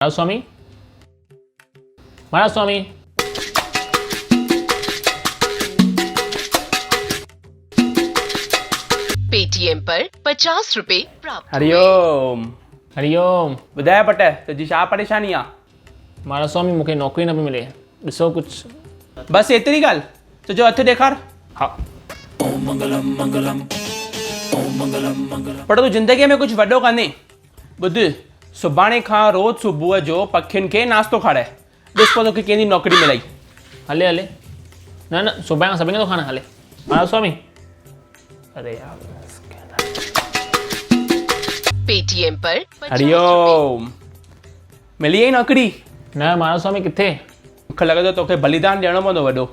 Maharaj Swami, Maharaj Swami, Paytm पर 50 रुपए प्राप्त। हरिओम। हरिओम। ॿुधाए पट तुंहिंजी छा परेशानी आहे? महाराज स्वामी मूंखे नौकरी न पई मिले, ॾिसो कुछ। बस एतिरी ॻाल्हि? तुंहिंजो हथु ॾेखार। हाँ। पर तूं ज़िंदगीअ में कुछ वॾो कंदे। ॿुध, सुभाणे खां रोज़ सुबुह जो पखियुनि खे नाश्तो खाराए, ॾिस पोइ तोखे कंहिंजी नौकरी मिलई। हले हले, न न सुभाणे खां सभिनी खे थो खाना हले। महाराज स्वामी, अरे यार पेटीएम पर 50 हरिओम। मिली वई नौकरी? न महाराज स्वामी किथे? मूंखे लॻे थो तोखे बलिदान ॾियणो पवंदो वॾो।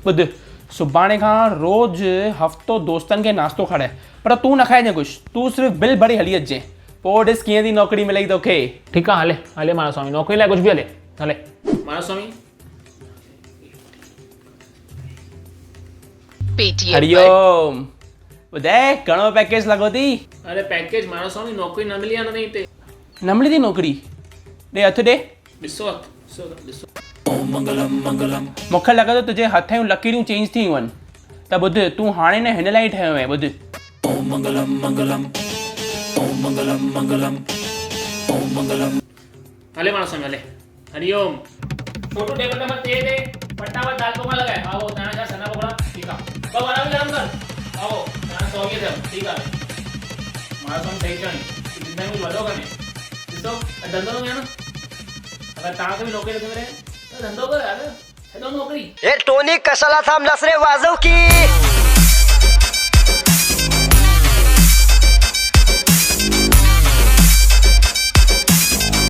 ॿुध, सुभाणे खां रोज़ हफ़्तो दोस्तनि खे नाश्तो खाराए, पर तूं न खाइजांइ कुझु, तूं सिर्फ़ु बिल भरी हली अचिजांइ, पोइ ॾिस कीअं थी नौकरी मिलई तोखे। ठीकु आहे, हले हले महाराज स्वामी, नौकरी लाइ कुछ भी हले, हले। महाराज स्वामी, पेटीएम पर हरिओम। ॿुधाए घणो पैकेज लॻो थी? अरे पैकेज महाराज स्वामी, नौकरी न मिली आहे न हिते। न मिली थी नौकरी? ॾे हथु ॾे। ॾिसो ॾिसो ॾिसो। मूंखे लॻे थो तुंहिंजे हथ जूं लकीरूं चेंज थी वञनि। त ॿुध, तूं हाणे न हिन लाइ ई ठहियो आहे। ॿुध, हले महाराज स्वामी हले। हरिओम। छोटू टेबल नंबर 3 दे, फटाफट दाल पोहा लगाए। आओ ताना जा सना पकड़ा, ठीक है। बाबा आराम गरम कर। आओ ताना सो गए थे, ठीक है। महाराज स्वामी सही चवनि, जिंदगी में वॾो कने। ॾिसो धंधो तो कया न, अगर तव्हां खे बि नौकरी नथी मिले त धंधो कर यार, हेॾो नौकरी। हे टोनी कशाला थांबलास रे वाजव की